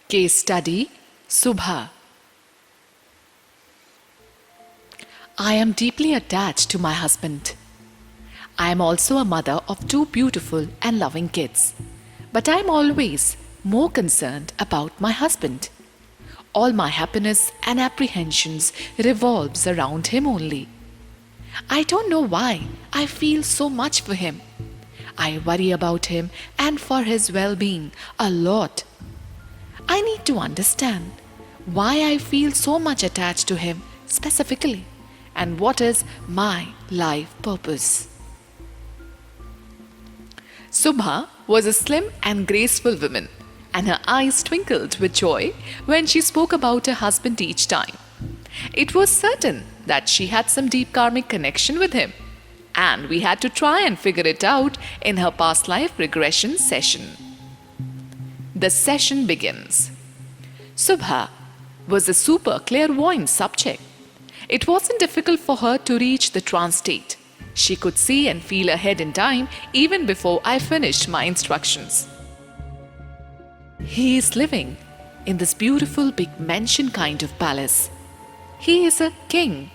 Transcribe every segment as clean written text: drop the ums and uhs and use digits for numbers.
Case study Subha. I am deeply attached to my husband. I am also a mother of two beautiful and loving kids. But I am always more concerned about my husband. All my happiness and apprehensions revolves around him only. I don't know why I feel so much for him. I worry about him and for his well-being a lot. I need to understand why I feel so much attached to him specifically and what is my life purpose. Subha was a slim and graceful woman, and her eyes twinkled with joy when she spoke about her husband each time. It was certain that she had some deep karmic connection with him, and we had to try and figure it out in her past life regression session. The session begins. Subha was a super clairvoyant subject. It wasn't difficult for her to reach the trance state. She could see and feel ahead in time even before I finished my instructions. He is living in this beautiful big mansion kind of palace. He is a king.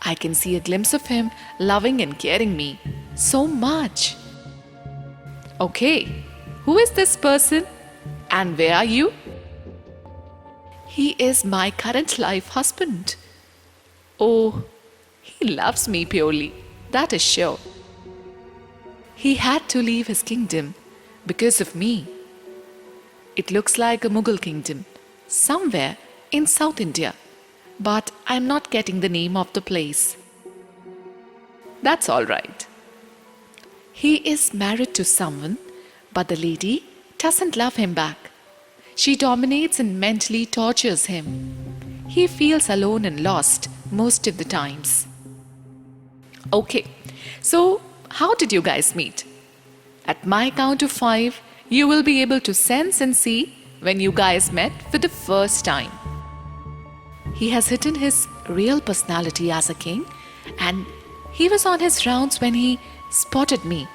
I can see a glimpse of him loving and caring me so much. Okay, who is this person and where are you? He is my current life husband. Oh, he loves me purely, that is sure. He had to leave his kingdom because of me. It looks like a Mughal kingdom, somewhere in South India, but I'm not getting the name of the place. That's all right. He is married to someone, but the lady doesn't love him back. She dominates and mentally tortures him. He feels alone and lost most of the times. Okay, so how did you guys meet? At my count of 5, you will be able to sense and see when you guys met for the first time. He has hidden his real personality as a king, and he was on his rounds when he spotted me.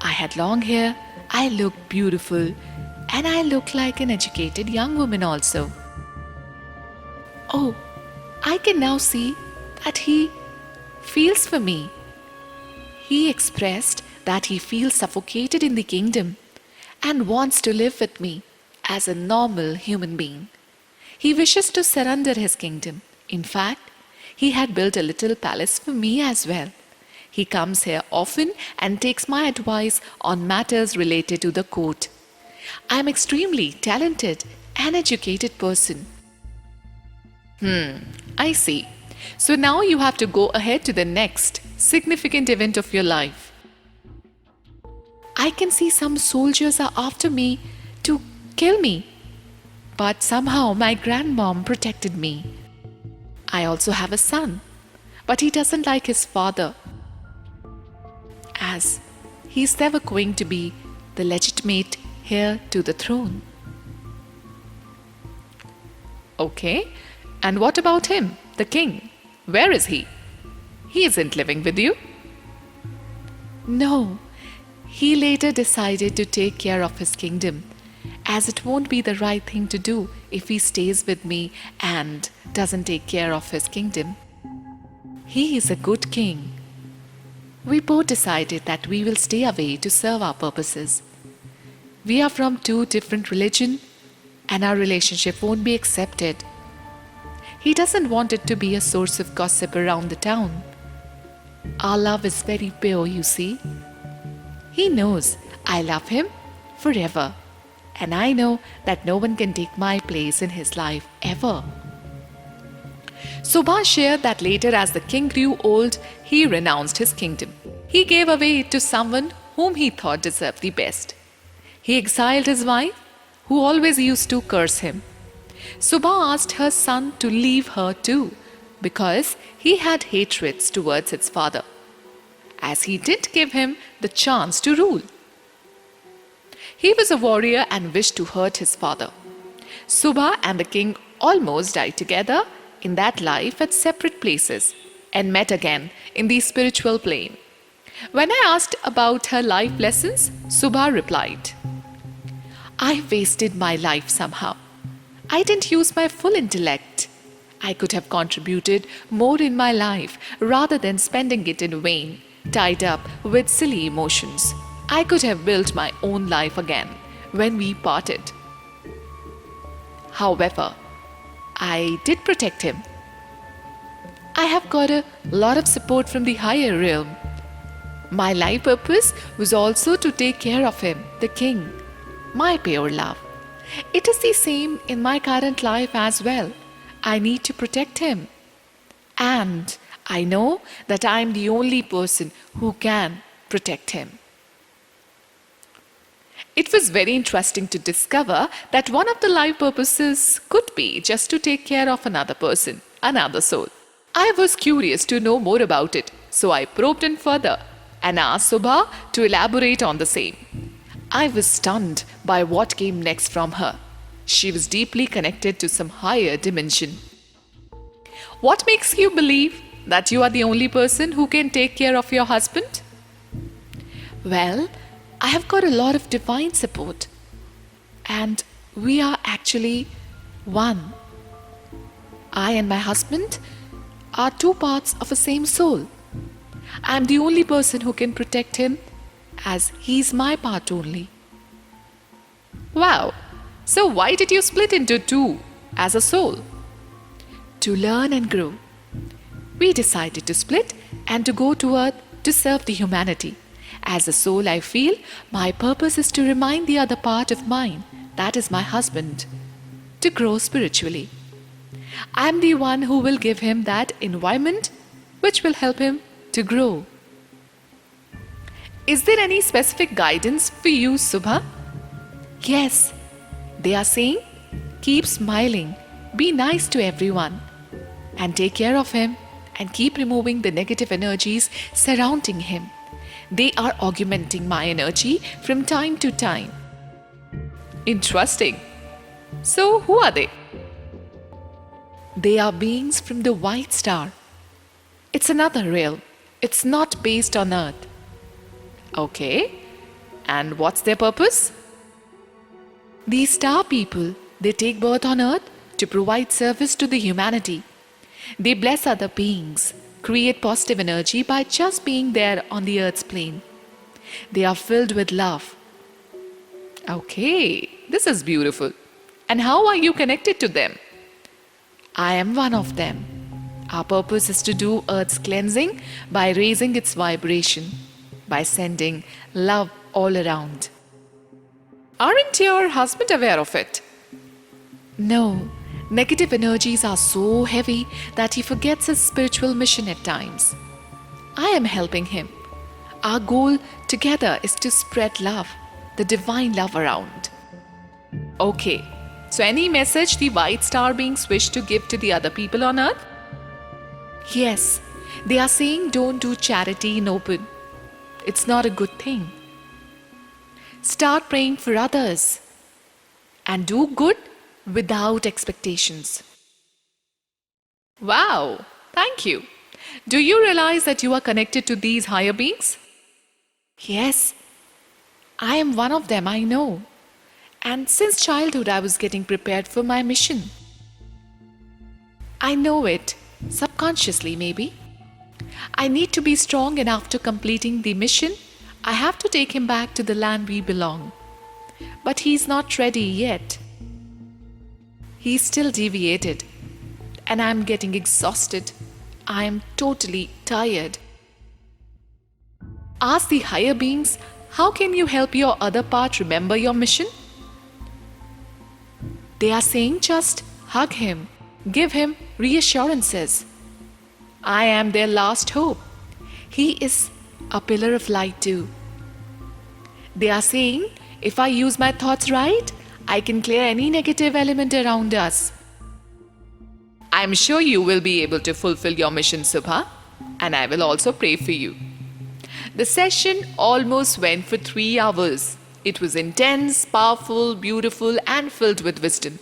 I had long hair, I looked beautiful, and I looked like an educated young woman also. Oh, I can now see that he feels for me. He expressed that he feels suffocated in the kingdom and wants to live with me as a normal human being. He wishes to surrender his kingdom. In fact, he had built a little palace for me as well. He comes here often and takes my advice on matters related to the court. I am extremely talented and educated person. I see. So now you have to go ahead to the next significant event of your life. I can see some soldiers are after me to kill me, but somehow my grandmom protected me. I also have a son, but he doesn't like his father, as he's never going to be the legitimate heir to the throne. Okay, and what about him, the king? Where is he? He isn't living with you? No, he later decided to take care of his kingdom, as it won't be the right thing to do if he stays with me and doesn't take care of his kingdom. He is a good king. We both decided that we will stay away to serve our purposes. We are from two different religions, and our relationship won't be accepted. He doesn't want it to be a source of gossip around the town. Our love is very pure, you see. He knows I love him forever, and I know that no one can take my place in his life ever. Subha shared that later, as the king grew old, he renounced his kingdom. He gave away it to someone whom he thought deserved the best. He exiled his wife, who always used to curse him. Subha asked her son to leave her too, because he had hatreds towards his father, as he didn't give him the chance to rule. He was a warrior and wished to hurt his father. Subha and the king almost died together in that life at separate places and met again in the spiritual plane. When I asked about her life lessons, Subha replied, I wasted my life somehow. I didn't use my full intellect. I could have contributed more in my life rather than spending it in vain, tied up with silly emotions. I could have built my own life again when we parted. However, I did protect him. I have got a lot of support from the higher realm. My life purpose was also to take care of him, the king, my pure love. It is the same in my current life as well. I need to protect him. And I know that I am the only person who can protect him. It was very interesting to discover that one of the life purposes could be just to take care of another person, another soul. I was curious to know more about it, so I probed in further and asked Subha to elaborate on the same. I was stunned by what came next from her. She was deeply connected to some higher dimension. What makes you believe that you are the only person who can take care of your husband? Well, I have got a lot of divine support, and we are actually one. I and my husband are two parts of a same soul. I am the only person who can protect him as he's my part only. Wow! So why did you split into two as a soul? To learn and grow. We decided to split and to go to earth to serve the humanity. As a soul, I feel my purpose is to remind the other part of mine, that is my husband, to grow spiritually. I am the one who will give him that environment which will help him to grow. Is there any specific guidance for you, Subha? Yes, they are saying, keep smiling, be nice to everyone, and take care of him and keep removing the negative energies surrounding him. They are augmenting my energy from time to time. Interesting. So, who are they? They are beings from the White Star. It's another realm. It's not based on Earth. Okay. And what's their purpose? These star people, they take birth on Earth to provide service to the humanity. They bless other beings, create positive energy by just being there on the Earth's plane. They are filled with love. Okay, this is beautiful. And how are you connected to them? I am one of them. Our purpose is to do Earth's cleansing by raising its vibration, by sending love all around. Aren't your husband aware of it? No. Negative energies are so heavy that he forgets his spiritual mission at times. I am helping him. Our goal together is to spread love, the divine love around. Okay, so any message the White Star beings wish to give to the other people on Earth? Yes, they are saying don't do charity in open. It's not a good thing. Start praying for others and do good without expectations. Wow, thank you. Do you realize that you are connected to these higher beings? Yes, I am one of them, I know. And since childhood, I was getting prepared for my mission. I know it, subconsciously maybe. I need to be strong, and after completing the mission, I have to take him back to the land we belong. But he's not ready yet. He's still deviated, and I'm getting exhausted. I'm totally tired. Ask the higher beings, how can you help your other part remember your mission? They are saying just hug him, give him reassurances. I am their last hope. He is a pillar of light too. They are saying, if I use my thoughts right, I can clear any negative element around us. I'm sure you will be able to fulfill your mission, Subha, and I will also pray for you. The session almost went for 3 hours. It was intense, powerful, beautiful, and filled with wisdom.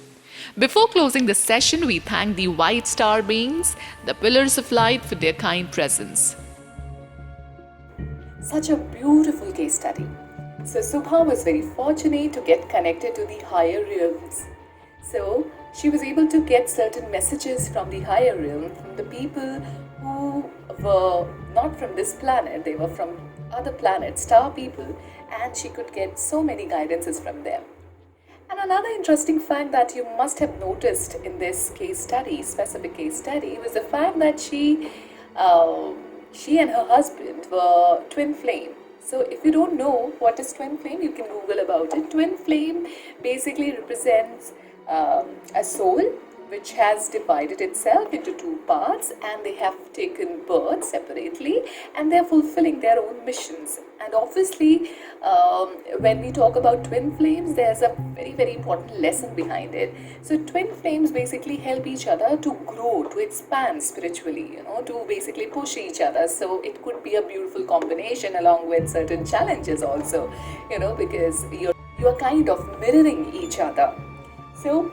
Before closing the session, we thank the White Star beings, the pillars of light, for their kind presence. Such a beautiful case study. So Subha was very fortunate to get connected to the higher realms. So she was able to get certain messages from the higher realm, from the people who were not from this planet, they were from other planets, star people, and she could get so many guidances from them. And another interesting fact that you must have noticed in this case study, specific case study, was the fact that she and her husband were twin flame. So if you don't know what is twin flame, you can Google about it. Twin flame basically represents a soul which has divided itself into two parts, and they have taken birth separately, and they're fulfilling their own missions. And obviously, when we talk about twin flames, there's a very, very important lesson behind it. So twin flames basically help each other to grow, to expand spiritually, to basically push each other. So it could be a beautiful combination along with certain challenges also, because you're kind of mirroring each other. So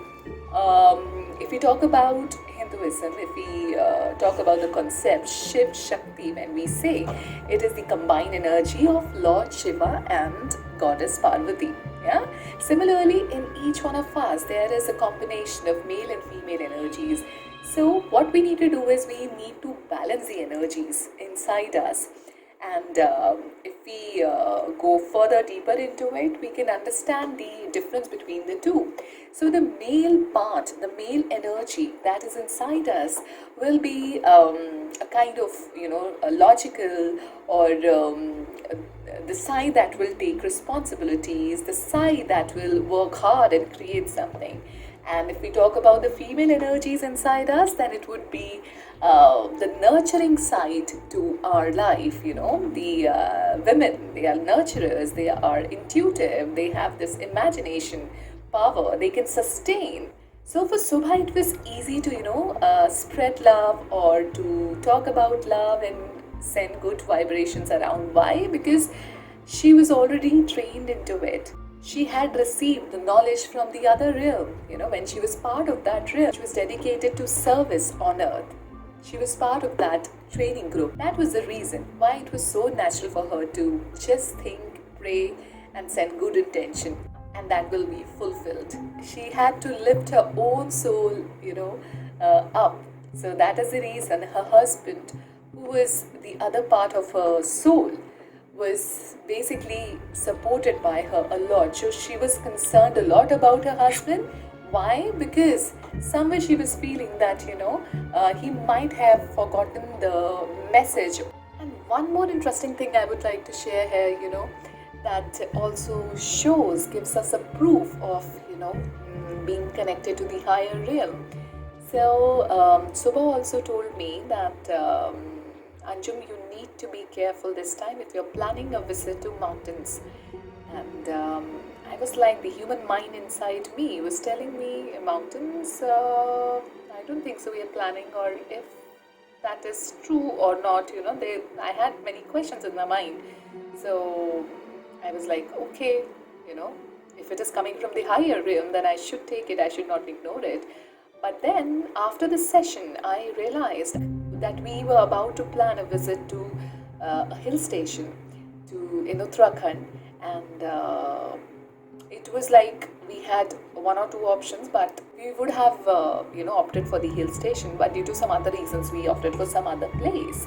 if we talk about Hinduism, if we talk about the concept Shiv Shakti, when we say it is the combined energy of Lord Shiva and Goddess Parvati. Yeah. Similarly, in each one of us, there is a combination of male and female energies. So what we need to do is we need to balance the energies inside us. And if we go further deeper into it, we can understand the difference between the two. So the male part, the male energy that is inside us will be a kind of, a logical, or the side that will take responsibilities, the side that will work hard and create something. And if we talk about the female energies inside us, then it would be the nurturing side to our life. The women, they are nurturers, they are intuitive, they have this imagination power, they can sustain. So for Subha, it was easy to, spread love or to talk about love and send good vibrations around. Why? Because she was already trained into it. She had received the knowledge from the other realm. When she was part of that realm, she was dedicated to service on earth. She was part of that training group. That was the reason why it was so natural for her to just think, pray, and send good intention. And that will be fulfilled. She had to lift her own soul, up. So that is the reason her husband, who was the other part of her soul, was basically supported by her a lot. So she was concerned a lot about her husband. Why? Because somewhere she was feeling that, he might have forgotten the message. And one more interesting thing I would like to share here, that also gives us a proof of, being connected to the higher realm. So, Subha also told me that, Anjum, you need to be careful this time if you're planning a visit to mountains. And I was like, the human mind inside me was telling me, mountains, I don't think so we are planning, or if that is true or not, I had many questions in my mind. So I was like, okay, if it is coming from the higher realm, then I should take it, I should not ignore it. But then after the session, I realized that we were about to plan a visit to a hill station in Uttarakhand, and it was like we had one or two options, but we would have opted for the hill station, but due to some other reasons we opted for some other place.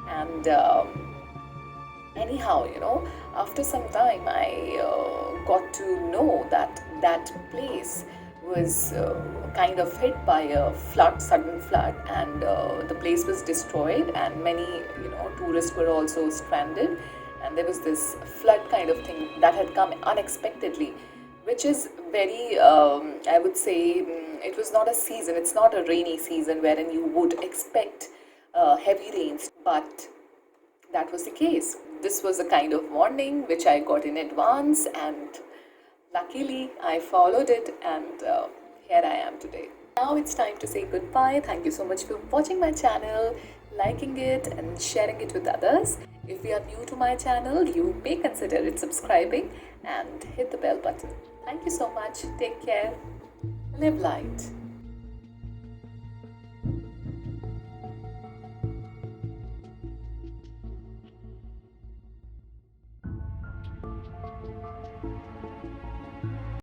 And anyhow, after some time I got to know that that place was kind of hit by a sudden flood, and the place was destroyed, and many tourists were also stranded, and there was this flood kind of thing that had come unexpectedly, which is very, I would say, it was not a season, it's not a rainy season wherein you would expect heavy rains, but that was the case. This was a kind of warning which I got in advance, and luckily I followed it, and here I am today. Now it's time to say goodbye. Thank you so much for watching my channel, liking it and sharing it with others. If you are new to my channel, you may consider it subscribing and hit the bell button. Thank you so much. Take care. Live light.